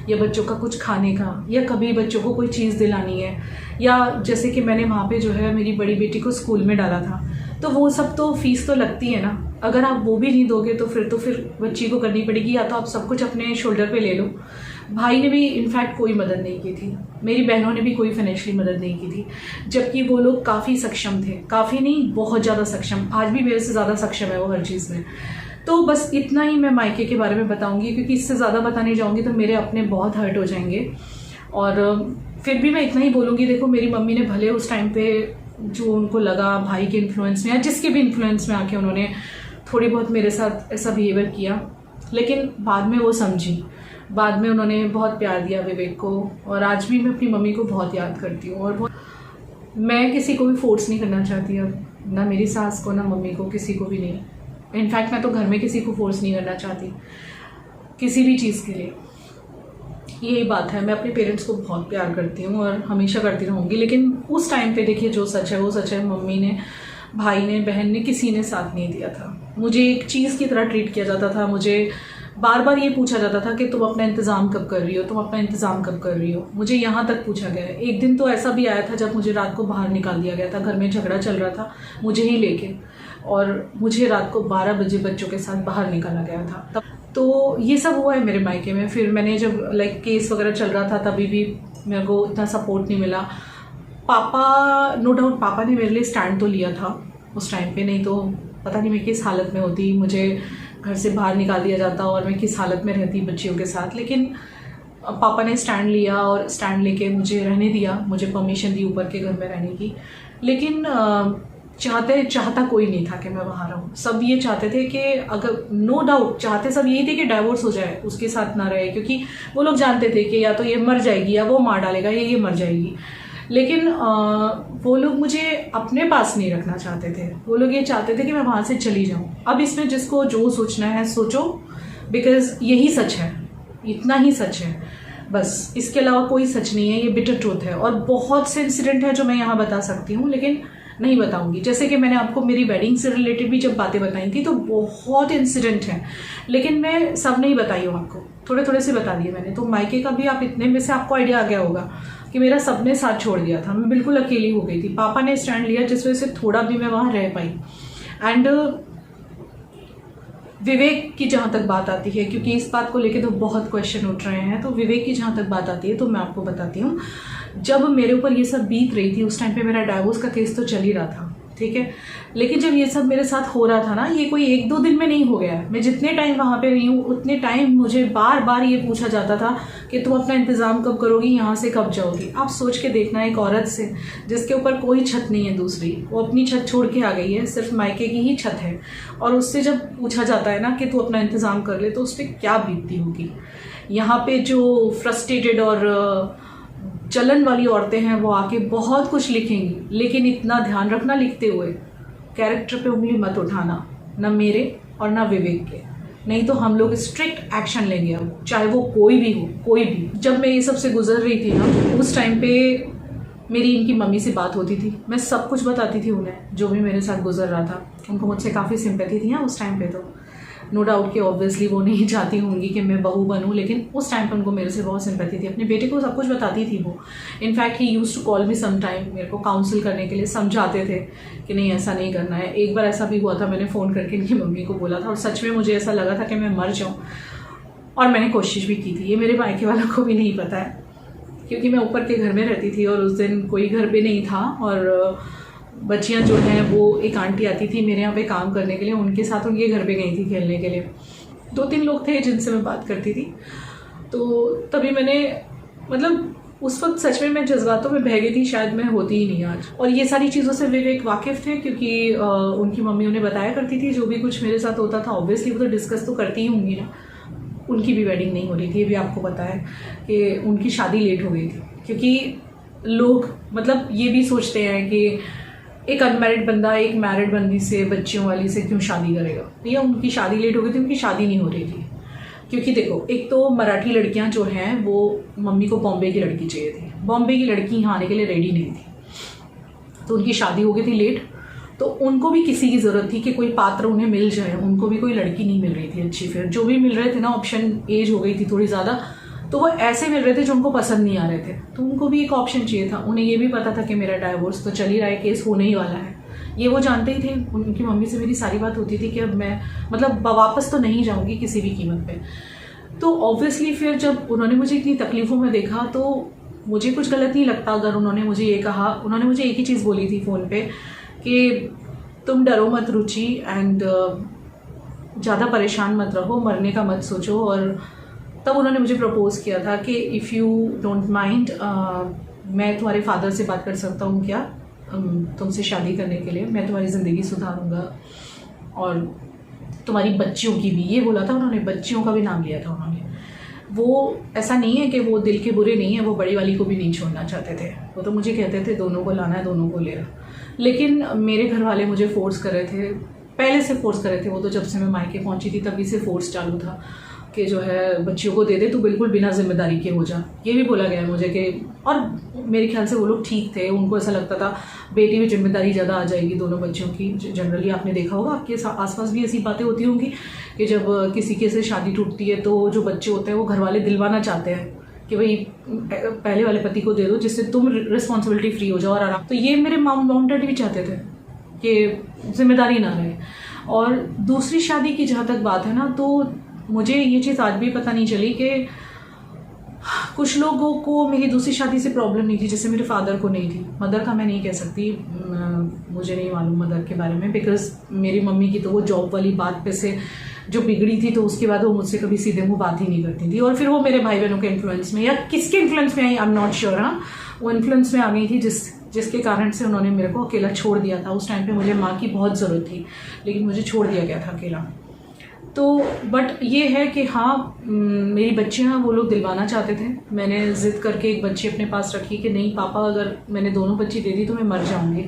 या बच्चों का कुछ खाने का, या कभी बच्चों को कोई चीज़ दिलानी है, या जैसे कि मैंने वहाँ पे जो है मेरी बड़ी बेटी को स्कूल में डाला था, तो वो सब तो फीस तो लगती है ना। अगर आप वो भी नहीं दोगे तो फिर बच्ची को करनी पड़ेगी, या तो आप सब कुछ अपने शोल्डर पे ले लो। भाई ने भी इनफैक्ट कोई मदद नहीं की थी, मेरी बहनों ने भी कोई फाइनेंशियली मदद नहीं की थी, जबकि वो लोग काफ़ी सक्षम थे, काफ़ी नहीं बहुत ज़्यादा सक्षम, आज भी मेरे से ज़्यादा सक्षम है वो हर चीज़ में। तो बस इतना ही मैं मायके के बारे में बताऊंगी, क्योंकि इससे ज़्यादा बताने जाऊंगी तो मेरे अपने बहुत हर्ट हो जाएंगे। और फिर भी मैं इतना ही बोलूँगी, देखो मेरी मम्मी ने भले उस टाइम पे जो उनको लगा भाई के इन्फ्लुएंस में या जिसके भी इन्फ्लुएंस में आके उन्होंने थोड़ी बहुत मेरे साथ ऐसा बिहेवियर किया, लेकिन बाद में वो समझी, बाद में उन्होंने बहुत प्यार दिया विवेक को। और आज भी मैं अपनी मम्मी को बहुत याद करती हूँ। और मैं किसी को भी फोर्स नहीं करना चाहती अब, ना मेरी सास को, ना मम्मी को, किसी को भी नहीं। इनफैक्ट मैं तो घर में किसी को फोर्स नहीं करना चाहती किसी भी चीज़ के लिए। यही बात है, मैं अपने पेरेंट्स को बहुत प्यार करती हूँ और हमेशा करती रहूँगी। लेकिन उस टाइम पे देखिए जो सच है वो सच है, मम्मी ने, भाई ने, बहन ने, किसी ने साथ नहीं दिया था। मुझे एक चीज़ की तरह ट्रीट किया जाता था, मुझे बार बार ये पूछा जाता था कि तुम अपना इंतज़ाम कब कर रही हो, तुम अपना इंतज़ाम कब कर रही हो। मुझे यहाँ तक पूछा गया है। एक दिन तो ऐसा भी आया था जब मुझे रात को बाहर निकाल दिया गया था, घर में झगड़ा चल रहा था मुझे ही लेके, और मुझे रात को 12 बजे बच्चों के साथ बाहर निकाला गया था। तब तो ये सब हुआ है मेरे मायके में। फिर मैंने जब केस वगैरह चल रहा था तभी भी मेरे को इतना सपोर्ट नहीं मिला। पापा, नो डाउट पापा ने मेरे लिए स्टैंड तो लिया था उस टाइम पे, नहीं तो पता नहीं मैं किस हालत में होती, मुझे घर से बाहर निकाल दिया जाता और मैं किस हालत में रहती बच्चियों के साथ। लेकिन पापा ने स्टैंड लिया और स्टैंड लेके मुझे रहने दिया, मुझे परमिशन दी ऊपर के घर में रहने की। लेकिन चाहता कोई नहीं था कि मैं वहाँ रहूँ। सब ये चाहते थे कि, अगर नो डाउट चाहते सब यही थे कि डाइवोर्स हो जाए, उसके साथ ना रहे, क्योंकि वो लोग जानते थे कि या तो ये मर जाएगी या वो मार डालेगा या ये मर जाएगी। लेकिन वो लोग मुझे अपने पास नहीं रखना चाहते थे, वो लोग ये चाहते थे कि मैं वहाँ से चली जाऊँ। अब इसमें जिसको जो सोचना है सोचो, बिकॉज यही सच है, इतना ही सच है बस, इसके अलावा कोई सच नहीं है। ये बिटर ट्रूथ है। और बहुत से इंसिडेंट है जो मैं यहाँ बता सकती हूँ लेकिन नहीं बताऊंगी। जैसे कि मैंने आपको मेरी वेडिंग से रिलेटेड भी जब बातें बताई थी तो बहुत इंसिडेंट हैं, लेकिन मैं सब नहीं बताई हूँ आपको, थोड़े थोड़े से बता दिए मैंने। तो मायके का भी आप इतने में से आपको आइडिया आ गया होगा कि मेरा सबने साथ छोड़ दिया था, मैं बिल्कुल अकेली हो गई थी। पापा ने स्टैंड लिया जिस वजह से थोड़ा भी मैं वहाँ रह पाई। एंड विवेक की जहाँ तक बात आती है, क्योंकि इस बात को लेके तो बहुत क्वेश्चन उठ रहे हैं, तो विवेक की जहाँ तक बात आती है तो मैं आपको बताती हूँ। जब मेरे ऊपर ये सब बीत रही थी उस टाइम पे मेरा डाइवोर्स का केस तो चल ही रहा था, ठीक है। लेकिन जब ये सब मेरे साथ हो रहा था ना, ये कोई 1-2 दिन में नहीं हो गया। मैं जितने टाइम वहाँ पे रही हूँ उतने टाइम मुझे बार बार ये पूछा जाता था कि तुम अपना इंतज़ाम कब करोगी, यहाँ से कब जाओगी। आप सोच के देखना, एक औरत से जिसके ऊपर कोई छत नहीं है दूसरी, वो अपनी छत छोड़ के आ गई है, सिर्फ मायके की ही छत है, और उससे जब पूछा जाता है ना कि तू अपना इंतज़ाम कर ले, तो उस पर क्या बीतती होगी। यहाँ पे जो फ्रस्ट्रेटेड और जलन वाली औरतें हैं वो आके बहुत कुछ लिखेंगी, लेकिन इतना ध्यान रखना लिखते हुए कैरेक्टर पे उंगली मत उठाना, ना मेरे और ना विवेक के, नहीं तो हम लोग स्ट्रिक्ट एक्शन लेंगे अब, चाहे वो कोई भी हो, कोई भी। जब मैं ये सब से गुजर रही थी ना, उस टाइम पे मेरी इनकी मम्मी से बात होती थी, मैं सब कुछ बताती थी उन्हें जो भी मेरे साथ गुजर रहा था। उनको मुझसे काफ़ी सिंपैथी थी ना उस टाइम पे। तो नो डाउट कि ऑब्वियसली वो नहीं चाहती होंगी कि मैं बहू बनूं, लेकिन उस टाइम पर उनको मेरे से बहुत सिंपैथी थी। अपने बेटे को सब कुछ बताती थी वो। In fact he used to call me some time, मेरे को काउंसिल करने के लिए समझाते थे कि नहीं ऐसा नहीं करना है। एक बार ऐसा भी हुआ था, मैंने फ़ोन करके इनकी मम्मी को बोला था और सच में मुझे ऐसा लगा था कि मैं मर जाऊँ, और मैंने कोशिश भी की थी। ये मेरे मायके वालों को भी नहीं पता है क्योंकि मैं ऊपर के घर में रहती थी और उस दिन कोई घर पे नहीं था, और बच्चियां जो हैं वो एक आंटी आती थी मेरे यहाँ पे काम करने के लिए, उनके साथ उनके घर पे गई थी खेलने के लिए। 2-3 लोग थे जिनसे मैं बात करती थी। तो तभी मैंने मतलब उस वक्त सच में मैं जज्बातों में बह गई थी, शायद मैं होती ही नहीं आज। और ये सारी चीज़ों से विवेक वाकिफ़ थे क्योंकि उनकी मम्मी उन्हें बताया करती थी जो भी कुछ मेरे साथ होता था। ऑब्वियसली वो तो डिस्कस तो करती ही होंगी ना। उनकी भी वेडिंग नहीं हो रही थी, ये भी आपको पता है कि उनकी शादी लेट हो गई थी क्योंकि लोग मतलब ये भी सोचते हैं कि एक अनमैरिड बंदा एक मैरिड बंदी से, बच्चियों वाली से क्यों शादी करेगा। या उनकी शादी लेट हो गई थी, उनकी शादी नहीं हो रही थी क्योंकि देखो, एक तो मराठी लड़कियां जो हैं वो मम्मी को बॉम्बे की लड़की चाहिए थी, बॉम्बे की लड़की यहाँ आने के लिए रेडी नहीं थी, तो उनकी शादी हो गई थी लेट। तो उनको भी किसी की ज़रूरत थी कि कोई पात्र उन्हें मिल जाए, उनको भी कोई लड़की नहीं मिल रही थी अच्छी। फिर जो भी मिल रहे थे ना, ऑप्शन एज हो गई थी थोड़ी ज़्यादा, तो वो ऐसे मिल रहे थे जो उनको पसंद नहीं आ रहे थे। तो उनको भी एक ऑप्शन चाहिए था। उन्हें ये भी पता था कि मेरा डाइवोर्स तो चल ही रहा है, केस होने ही वाला है, ये वो जानते ही थे। उनकी मम्मी से मेरी सारी बात होती थी कि अब मैं मतलब वापस तो नहीं जाऊँगी किसी भी कीमत पर। तो ऑब्वियसली फिर जब उन्होंने मुझे इतनी तकलीफ़ों में देखा तो मुझे कुछ गलत नहीं लगता अगर उन्होंने मुझे ये कहा। उन्होंने मुझे एक ही चीज़ बोली थी फ़ोन पे कि तुम डरो मत रुचि, एंड ज़्यादा परेशान मत रहो, मरने का मत सोचो। और तब उन्होंने मुझे प्रपोज़ किया था कि इफ़ यू डोंट माइंड, मैं तुम्हारे फादर से बात कर सकता हूँ क्या तुमसे शादी करने के लिए, मैं तुम्हारी ज़िंदगी सुधारूँगा और तुम्हारी बच्चियों की भी। ये बोला था उन्होंने, बच्चियों का भी नाम लिया था उन्होंने। वो ऐसा नहीं है कि वो दिल के बुरे नहीं है, वो बड़ी वाली को भी नहीं छोड़ना चाहते थे। वो तो मुझे कहते थे दोनों को लाना है, दोनों को ले आ। लेकिन मेरे घर वाले मुझे फोर्स कर रहे थे, पहले से फोर्स कर रहे थे। वो तो जब से मैं मायके पहुंची थी तभी से फोर्स चालू था कि जो है बच्चियों को दे दे, तू बिल्कुल बिना जिम्मेदारी के हो जा। ये भी बोला गया मुझे कि, और मेरे ख्याल से वो लोग ठीक थे। उनको ऐसा लगता था बेटी में जिम्मेदारी ज़्यादा आ जाएगी दोनों बच्चियों की। जनरली आपने देखा होगा, आपके आसपास भी ऐसी बातें होती होंगी कि जब किसी के से शादी टूटती है तो जो बच्चे होते हैं वो घर वाले दिलवाना चाहते हैं कि भाई पहले वाले पति को दे दो जिससे तुम रिस्पॉन्सिबिलिटी फ्री हो जाओ और आराम। तो ये मेरे मॉम डैडी भी चाहते थे कि जिम्मेदारी ना रहे। और दूसरी शादी की जहाँ तक बात है ना, तो मुझे ये चीज़ आज भी पता नहीं चली कि कुछ लोगों को मेरी दूसरी शादी से प्रॉब्लम नहीं थी, जैसे मेरे फादर को नहीं थी। मदर का मैं नहीं कह सकती, मुझे नहीं मालूम मदर के बारे में, बिकॉज मेरी मम्मी की तो वो जॉब वाली बात पे से जो बिगड़ी थी, तो उसके बाद वो मुझसे कभी सीधे मुँह बात ही नहीं करती थी। और फिर वो मेरे भाई बहनों के इन्फ्लुएंस में या किसके इन्फ्लुएंस में आई, आई एम नॉट श्योर, हाँ वो इन्फ्लुएंस में आ गई थी जिसके कारण से उन्होंने मेरे को अकेला छोड़ दिया था। उस टाइम पे मुझे माँ की बहुत ज़रूरत थी, लेकिन मुझे छोड़ दिया गया था अकेला। तो बट ये है कि हाँ, मेरी बच्चियाँ वो लोग दिलवाना चाहते थे। मैंने ज़िद करके एक बच्ची अपने पास रखी कि नहीं पापा, अगर मैंने दोनों बच्ची दे दी तो मैं मर जाऊँगी,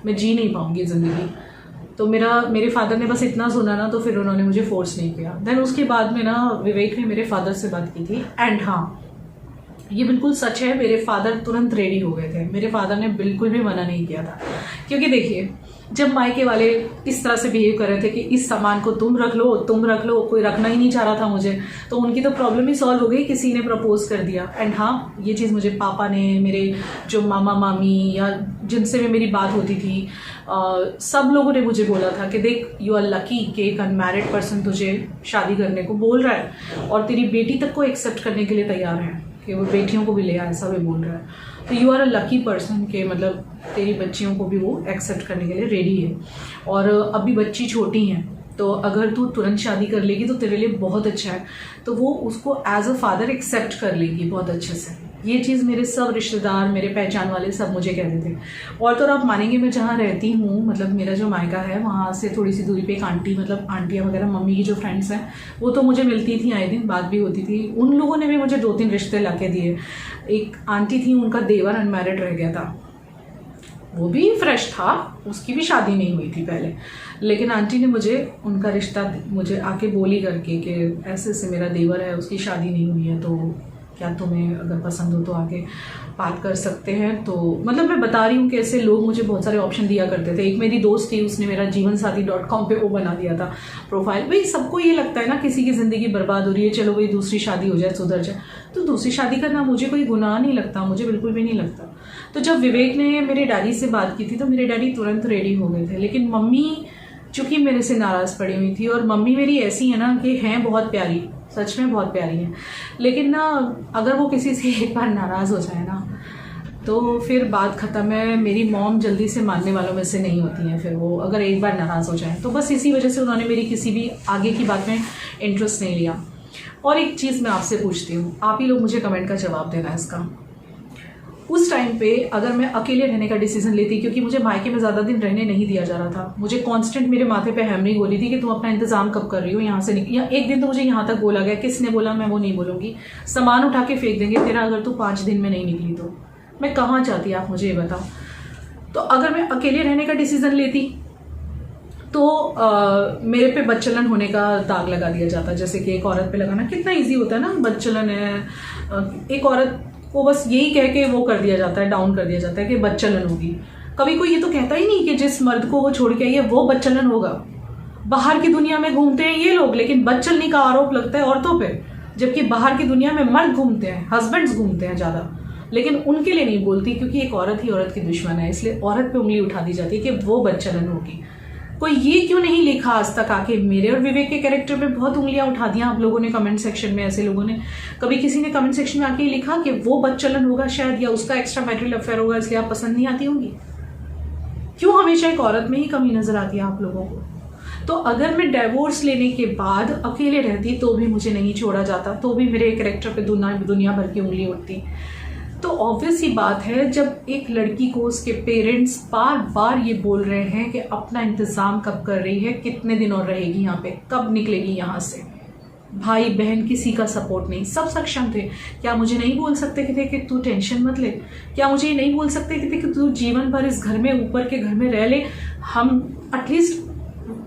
मैं जी नहीं पाऊँगी ज़िंदगी। तो मेरे फादर ने बस इतना सुना ना, तो फिर उन्होंने मुझे फोर्स नहीं किया। देन उसके बाद में ना विवेक ने मेरे फादर से बात की थी, एंड हाँ ये बिल्कुल सच है, मेरे फादर तुरंत रेडी हो गए थे। मेरे फादर ने बिल्कुल भी मना नहीं किया था, क्योंकि देखिए जब मायके वाले इस तरह से बिहेव कर रहे थे कि इस सामान को तुम रख लो, कोई रखना ही नहीं चाह रहा था मुझे, तो उनकी तो प्रॉब्लम ही सॉल्व हो गई, किसी ने प्रपोज कर दिया। एंड हाँ ये चीज़ मुझे पापा ने, मेरे जो मामा मामी या जिनसे भी मेरी बात होती थी, सब लोगों ने मुझे बोला था कि देख यू आर लकी कि एक अनमैरिड पर्सन तुझे शादी करने को बोल रहा है और तेरी बेटी तक को एक्सेप्ट करने के लिए तैयार है कि वो बेटियों को भी ले आए, ऐसा भी बोल रहा है। तो you are a lucky person के मतलब तेरी बच्चियों को भी वो एक्सेप्ट करने के लिए रेडी है। और अभी बच्ची छोटी हैं, तो अगर तू तुरंत शादी कर लेगी तो तेरे लिए बहुत अच्छा है। तो वो उसको एज अ फादर एक्सेप्ट कर लेगी बहुत अच्छे से। ये चीज़ मेरे सब रिश्तेदार, मेरे पहचान वाले सब मुझे कहते थे। और तो आप मानेंगे, मैं जहाँ रहती हूँ, मतलब मेरा जो मायका है वहाँ से थोड़ी सी दूरी पे एक आंटी, मतलब आंटियाँ वगैरह मम्मी की जो फ्रेंड्स हैं, वो तो मुझे मिलती थी, आए दिन बात भी होती थी। उन लोगों ने भी मुझे 2-3 रिश्ते ला के दिए। एक आंटी थी, उनका देवर अनमैरिड रह गया था, वो भी फ्रेश था, उसकी भी शादी नहीं हुई थी पहले, लेकिन आंटी ने मुझे उनका रिश्ता मुझे आके बोली करके कि ऐसे ऐसे मेरा देवर है, उसकी शादी नहीं हुई है, तो क्या तुम्हें अगर पसंद हो तो आगे बात कर सकते हैं। तो मतलब मैं बता रही हूँ कि ऐसे लोग मुझे बहुत सारे ऑप्शन दिया करते थे। एक मेरी दोस्त थी, उसने मेरा जीवनसाथी.com पे वो बना दिया था प्रोफाइल। भाई सबको ये लगता है ना किसी की ज़िंदगी बर्बाद हो रही है, चलो भाई दूसरी शादी हो जाए, सुधर जाए। तो दूसरी शादी करना मुझे कोई गुनाह नहीं लगता, मुझे बिल्कुल भी नहीं लगता। तो जब विवेक ने मेरे डैडी से बात की थी तो मेरे डैडी तुरंत रेडी हो गए थे, लेकिन मम्मी चूँकि मेरे से नाराज़ पड़ी हुई थी। और मम्मी मेरी ऐसी है ना कि हैं बहुत प्यारी, सच में बहुत प्यारी हैं, लेकिन ना अगर वो किसी से एक बार नाराज़ हो जाए ना तो फिर बात ख़त्म है। मेरी मॉम जल्दी से मानने वालों में से नहीं होती हैं, फिर वो अगर एक बार नाराज़ हो जाए तो बस इसी वजह से उन्होंने मेरी किसी भी आगे की बात में इंटरेस्ट नहीं लिया। और एक चीज़ मैं आपसे पूछती हूँ, आप ही लोग मुझे कमेंट का जवाब देना इसका। उस टाइम पे अगर मैं अकेले रहने का डिसीजन लेती, क्योंकि मुझे मायके में ज़्यादा दिन रहने नहीं दिया जा रहा था, मुझे कांस्टेंट मेरे माथे पे हैमरिंग हो रही थी कि तुम अपना इंतजाम कब कर रही हो यहाँ से या एक दिन तो मुझे यहाँ तक बोला गया, किसने बोला मैं वो नहीं बोलूँगी, सामान उठा के फेंक देंगे तेरा अगर तू 5 दिन में नहीं निकली तो। मैं कहाँ चाहती आप मुझे ये बताओ। तो अगर मैं अकेले रहने का डिसीजन लेती तो मेरे पे बदचलन होने का दाग लगा दिया जाता, जैसे कि एक औरत पे लगाना कितना ईजी होता है ना, बदचलन है। एक औरत को बस यही कह के वो कर दिया जाता है, डाउन कर दिया जाता है कि बदचलन होगी। कभी कोई ये तो कहता ही नहीं कि जिस मर्द को वो छोड़ के आई है वो बदचलन होगा। बाहर की दुनिया में घूमते हैं ये लोग, लेकिन बदचलनी का आरोप लगता है औरतों पे, जबकि बाहर की दुनिया में मर्द घूमते हैं, हस्बैंड्स घूमते हैं ज़्यादा, लेकिन उनके लिए नहीं बोलती क्योंकि एक औरत ही औरत की दुश्मन है, इसलिए औरत पे उंगली उठा दी जाती है कि वो बदचलन होगी। कोई ये क्यों नहीं लिखा आज तक आके, मेरे और विवेक के कैरेक्टर पे बहुत उंगलियां उठा दिया आप लोगों ने कमेंट सेक्शन में। ऐसे लोगों ने, कभी किसी ने कमेंट सेक्शन में आके लिखा कि वो बदचलन होगा शायद, या उसका एक्स्ट्रा मैरिटल अफेयर होगा इसलिए आप पसंद नहीं आती होंगी। क्यों हमेशा एक औरत में ही कमी नजर आती है आप लोगों को? तो अगर मैं डिवोर्स लेने के बाद अकेले रहती तो भी मुझे नहीं छोड़ा जाता, तो भी मेरे कैरेक्टर पे दुनिया भर की उंगली उठती। तो ऑब्वियस ही बात है, जब एक लड़की को उसके पेरेंट्स बार बार ये बोल रहे हैं कि अपना इंतज़ाम कब कर रही है, कितने दिन और रहेगी यहाँ पे, कब निकलेगी यहाँ से, भाई बहन किसी का सपोर्ट नहीं, सब सक्षम थे। क्या मुझे नहीं बोल सकते थे कि तू टेंशन मत ले? क्या मुझे ये नहीं बोल सकते थे कि तू जीवन भर इस घर में, ऊपर के घर में रह ले? हम एटलीस्ट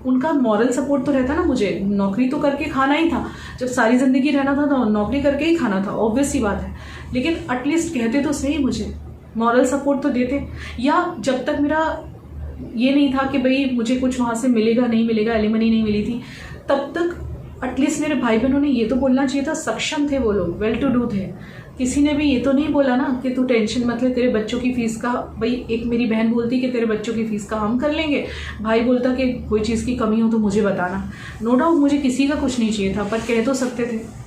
उनका मॉरल सपोर्ट तो रहता ना, मुझे नौकरी तो करके खाना ही था, जब सारी ज़िंदगी रहना था तो नौकरी करके ही खाना था, ऑब्वियस सी बात है। लेकिन एटलीस्ट कहते तो सही, मुझे मॉरल सपोर्ट तो देते। या जब तक मेरा ये नहीं था कि भाई मुझे कुछ वहाँ से मिलेगा नहीं मिलेगा, एलिमनी नहीं मिली थी, तब तक एटलीस्ट मेरे भाई बहनों ने ये तो बोलना चाहिए था, सक्षम थे वो लोग, वेल टू डू थे। किसी ने भी ये तो नहीं बोला ना कि तू टेंशन मत ले, तेरे बच्चों की फीस का, भाई एक मेरी बहन बोलती कि तेरे बच्चों की फीस का हम कर लेंगे, भाई बोलता कि कोई चीज़ की कमी हो तो मुझे बताना। नो डाउट मुझे किसी का कुछ नहीं चाहिए था, पर कह तो सकते थे।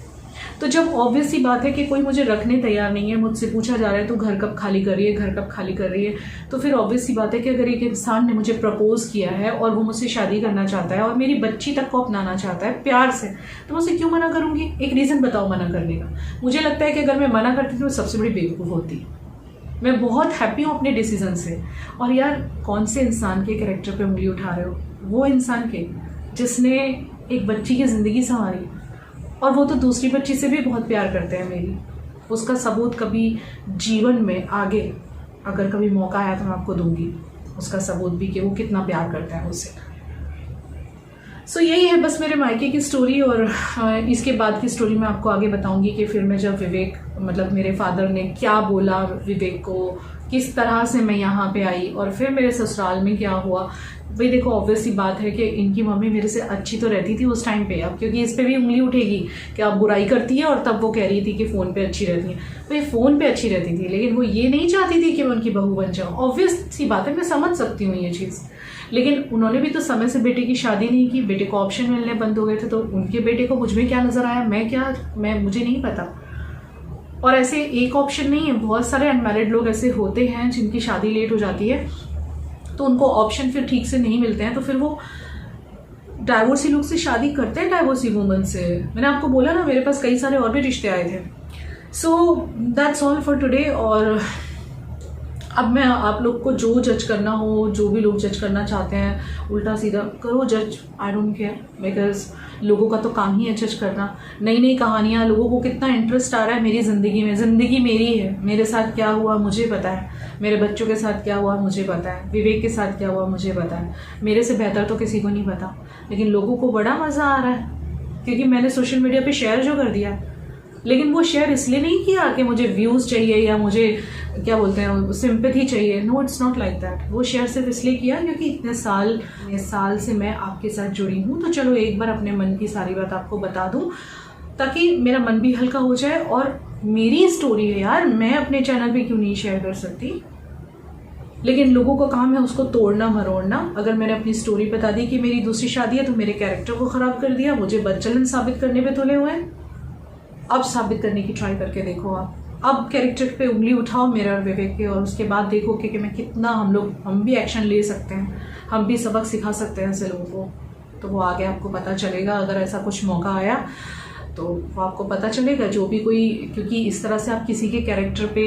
तो जब ऑब्वियस सी बात है कि कोई मुझे रखने तैयार नहीं है, मुझसे पूछा जा रहा है तो घर कब खाली कर रही है, घर कब खाली कर रही है, तो फिर ऑब्वियस सी बात है कि अगर एक इंसान ने मुझे प्रपोज किया है और वो मुझसे शादी करना चाहता है और मेरी बच्ची तक को अपनाना चाहता है प्यार से, तो मैं उसे क्यों मना करूँगी? एक रीज़न बताओ मना करने का। मुझे लगता है कि अगर मैं मना करती तो सबसे बड़ी बेवकूफ़ होती। मैं बहुत हैप्पी हूँ अपने डिसीजन से। और यार कौन से इंसान के कैरेक्टर पे उंगली उठा रहे हो? वो इंसान के जिसने एक बच्ची की ज़िंदगी संवारी, और वो तो दूसरी बच्ची से भी बहुत प्यार करते हैं मेरी। उसका सबूत कभी जीवन में आगे अगर कभी मौका आया तो मैं आपको दूंगी उसका सबूत भी कि वो कितना प्यार करता है मुझसे। सो यही है बस मेरे मायके की स्टोरी। और इसके बाद की स्टोरी मैं आपको आगे बताऊंगी कि फिर मैं जब विवेक, मतलब मेरे फादर ने क्या बोला विवेक को, किस तरह से मैं यहाँ पे आई और फिर मेरे ससुराल में क्या हुआ। भाई देखो ऑब्वियस सी बात है कि इनकी मम्मी मेरे से अच्छी तो रहती थी उस टाइम पे, अब क्योंकि इस पे भी उंगली उठेगी कि आप बुराई करती है, और तब वो कह रही थी कि फ़ोन पे अच्छी रहती है। भाई फ़ोन पे अच्छी रहती थी, लेकिन वो ये नहीं चाहती थी कि मैं उनकी बहू बन जाऊँ। ऑब्वियस सी बात है, मैं समझ सकती हूँ ये चीज़, लेकिन उन्होंने भी तो समय से बेटे की शादी नहीं की, बेटे को ऑप्शन मिलने बंद हो गए थे, तो उनके बेटे को मुझ में क्या नज़र आया, मुझे नहीं पता। और ऐसे एक ऑप्शन नहीं है, बहुत सारे अनमैरिड लोग ऐसे होते हैं जिनकी शादी लेट हो जाती है तो उनको ऑप्शन फिर ठीक से नहीं मिलते हैं, तो फिर वो डाइवोर्सी लोग से शादी करते हैं, डाइवोर्सी वुमन से। मैंने आपको बोला ना मेरे पास कई सारे और भी रिश्ते आए थे। So that's all for today. और अब मैं आप लोग को जो जज करना हो, जो भी लोग जज करना चाहते हैं उल्टा सीधा करो जज, आई डोंट केयर, बिकॉज लोगों का तो काम ही है जज करना। नई नई कहानियाँ, लोगों को कितना इंटरेस्ट आ रहा है मेरी ज़िंदगी में। ज़िंदगी मेरी है, मेरे साथ क्या हुआ मुझे पता है, मेरे बच्चों के साथ क्या हुआ मुझे पता है, विवेक के साथ क्या हुआ मुझे पता है, मेरे से बेहतर तो किसी को नहीं पता। लेकिन लोगों को बड़ा मज़ा आ रहा है क्योंकि मैंने सोशल मीडिया पे शेयर जो कर दिया है, लेकिन वो शेयर इसलिए नहीं किया कि मुझे व्यूज़ चाहिए या मुझे क्या बोलते हैं सिंपैथी चाहिए। No, it's not like that. वो शेयर सिर्फ इसलिए किया क्योंकि इतने साल से मैं आपके साथ जुड़ी हूँ, तो चलो एक बार अपने मन की सारी बात आपको बता दूँ ताकि मेरा मन भी हल्का हो जाए। और मेरी स्टोरी है यार, मैं अपने चैनल पे क्यों नहीं शेयर कर सकती? लेकिन लोगों का काम है उसको तोड़ना मरोड़ना। अगर मैंने अपनी स्टोरी बता दी कि मेरी दूसरी शादी है तो मेरे कैरेक्टर को ख़राब कर दिया, मुझे बदचलन साबित करने पे तुले हुए हैं। अब साबित करने की ट्राई करके देखो आप, अब कैरेक्टर पे उंगली उठाओ मेरे और विवेक के, और उसके बाद देखो कि मैं कितना हम भी एक्शन ले सकते हैं, हम भी सबक सिखा सकते हैं ऐसे लोगों को। तो वो आगे आपको पता चलेगा, अगर ऐसा कुछ मौका आया तो वो आपको पता चलेगा। जो भी कोई, क्योंकि इस तरह से आप किसी के कैरेक्टर पे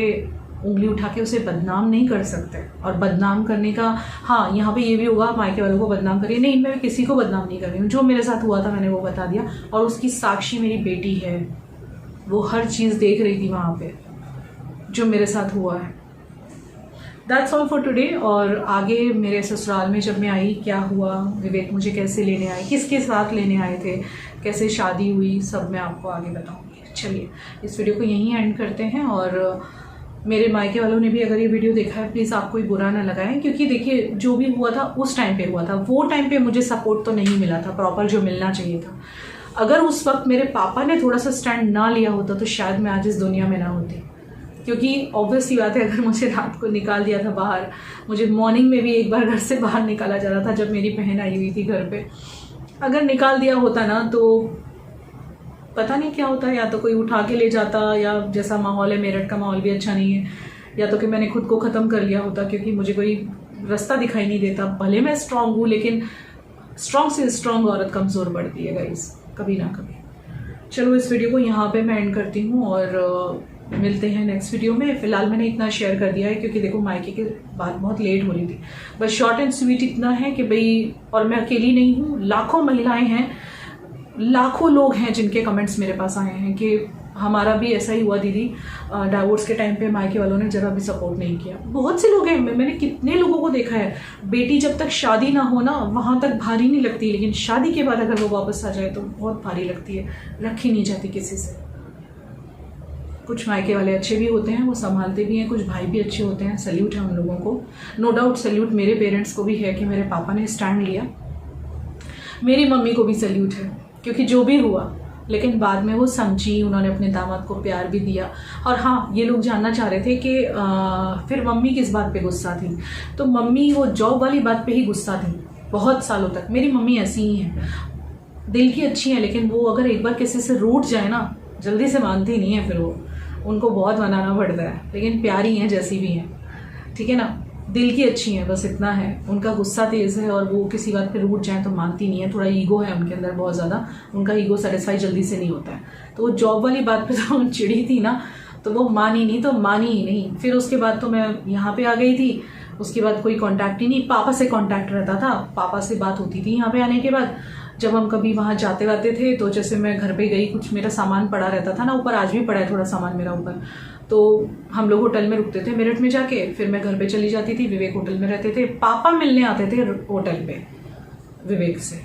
उंगली उठा के उसे बदनाम नहीं कर सकते। और बदनाम करने का, हाँ यहाँ पे ये भी होगा मायके वालों को बदनाम करिए, नहीं मैं किसी को बदनाम नहीं कर रही हूँ। जो मेरे साथ हुआ था मैंने वो बता दिया, और उसकी साक्षी मेरी बेटी है, वो हर चीज़ देख रही थी वहाँ पे जो मेरे साथ हुआ है। That's all for today. और आगे मेरे ससुराल में जब मैं आई क्या हुआ, विवेक मुझे कैसे लेने आए, किसके साथ लेने आए थे, कैसे शादी हुई, सब मैं आपको आगे बताऊँगी। चलिए इस वीडियो को यहीं एंड करते हैं। और मेरे मायके वालों ने भी अगर ये वीडियो देखा है प्लीज़ आप कोई बुरा ना लगाएं, क्योंकि देखिए जो भी हुआ था उस टाइम पे हुआ था, वो टाइम पे मुझे सपोर्ट तो नहीं मिला था प्रॉपर जो मिलना चाहिए था। अगर उस वक्त मेरे पापा ने थोड़ा सा स्टैंड ना लिया होता तो शायद मैं आज इस दुनिया में ना होती। क्योंकि ऑब्वियसली बात है, अगर मुझे रात को निकाल दिया था बाहर, मुझे मॉर्निंग में भी एक बार घर से बाहर निकाला जा रहा था जब मेरी बहन आई हुई थी घर पे, अगर निकाल दिया होता ना तो पता नहीं क्या होता। या तो कोई उठा के ले जाता, या जैसा माहौल है मेरठ का माहौल भी अच्छा नहीं है, या तो कि मैंने खुद को ख़त्म कर लिया होता, क्योंकि मुझे कोई रास्ता दिखाई नहीं देता। भले मैं स्ट्रांग हूँ लेकिन स्ट्रांग से स्ट्रांग औरत कमज़ोर बढ़ती है गाइस, कभी ना कभी। चलो इस वीडियो को यहाँ पे मैं एंड करती हूँ और मिलते हैं नेक्स्ट वीडियो में। फिलहाल मैंने इतना शेयर कर दिया है क्योंकि देखो मायके की बात बहुत लेट हो रही थी। बस शॉर्ट एंड स्वीट इतना है कि भाई, और मैं अकेली नहीं हूँ, लाखों महिलाएं हैं, लाखों लोग हैं जिनके कमेंट्स मेरे पास आए हैं कि हमारा भी ऐसा ही हुआ दीदी, डाइवोर्स के टाइम पे मायके वालों ने जरा भी सपोर्ट नहीं किया। बहुत से लोग हैं, मैंने कितने लोगों को देखा है, बेटी जब तक शादी ना हो ना वहाँ तक भारी नहीं लगती, लेकिन शादी के बाद अगर वो वापस आ जाए तो बहुत भारी लगती है, रखी नहीं जाती किसी से। कुछ मायके वाले अच्छे भी होते हैं, वो संभालते भी हैं, कुछ भाई भी अच्छे होते हैं, सैल्यूट है उन लोगों को। नो डाउट सैल्यूट मेरे पेरेंट्स को भी है कि मेरे पापा ने स्टैंड लिया, मेरी मम्मी को भी सैल्यूट है क्योंकि जो भी हुआ लेकिन बाद में वो समझी, उन्होंने अपने दामाद को प्यार भी दिया। और हाँ, ये लोग जानना चाह रहे थे कि फिर मम्मी किस बात पे गुस्सा थी, तो मम्मी वो जॉब वाली बात पे ही गुस्सा थी बहुत सालों तक। मेरी मम्मी ऐसी ही है, दिल की अच्छी है, लेकिन वो अगर एक बार किसी से रूठ जाए ना जल्दी से मानती नहीं है, फिर वो उनको बहुत मनाना पड़ता है, लेकिन प्यारी हैं जैसी भी हैं, ठीक है ना, दिल की अच्छी हैं, बस इतना है। उनका गुस्सा तेज़ है और वो किसी बात पे रूठ जाए तो मानती नहीं है, थोड़ा ईगो है उनके अंदर बहुत ज़्यादा, उनका ईगो सेटिस्फाई जल्दी से नहीं होता है। तो वो जॉब वाली बात पे तो चिड़ी थी ना, तो वो मानी नहीं, तो मानी ही नहीं। फिर उसके बाद तो मैं यहाँ पे आ गई थी, उसके बाद कोई कांटेक्ट ही नहीं, पापा से कांटेक्ट रहता था, पापा से बात होती थी यहाँ पे आने के बाद। जब हम कभी वहाँ जाते वाते थे तो जैसे मैं घर पे गई, कुछ मेरा सामान पड़ा रहता था ना ऊपर, आज भी पड़ा है थोड़ा सामान मेरा ऊपर, तो हम लोग होटल में रुकते थे मेरठ में जाके, फिर मैं घर पे चली जाती थी, विवेक होटल में रहते थे, पापा मिलने आते थे होटल पे विवेक से,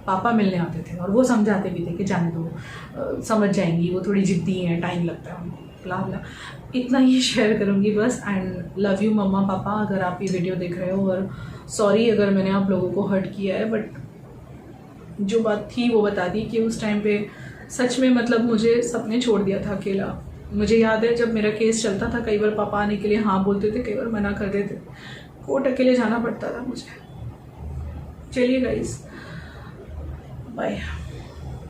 पापा मिलने आते थे और वो समझाते भी थे कि जाने दो, समझ जाएंगी, वो थोड़ी जिद्दी हैं, टाइम लगता है उनको, ब्ला ब्ला। इतना ही शेयर करूँगी बस। एंड लव यू मम्मा पापा, अगर आप ये वीडियो देख रहे हो, और सॉरी अगर मैंने आप लोगों को हर्ट किया है, बट जो बात थी वो बता दी कि उस टाइम पे सच में मतलब मुझे सबने छोड़ दिया था अकेला। मुझे याद है जब मेरा केस चलता था, कई बार पापा आने के लिए हाँ बोलते थे, कई बार मना कर देते थे, कोर्ट अकेले जाना पड़ता था मुझे। चलिए गाइस, बाय।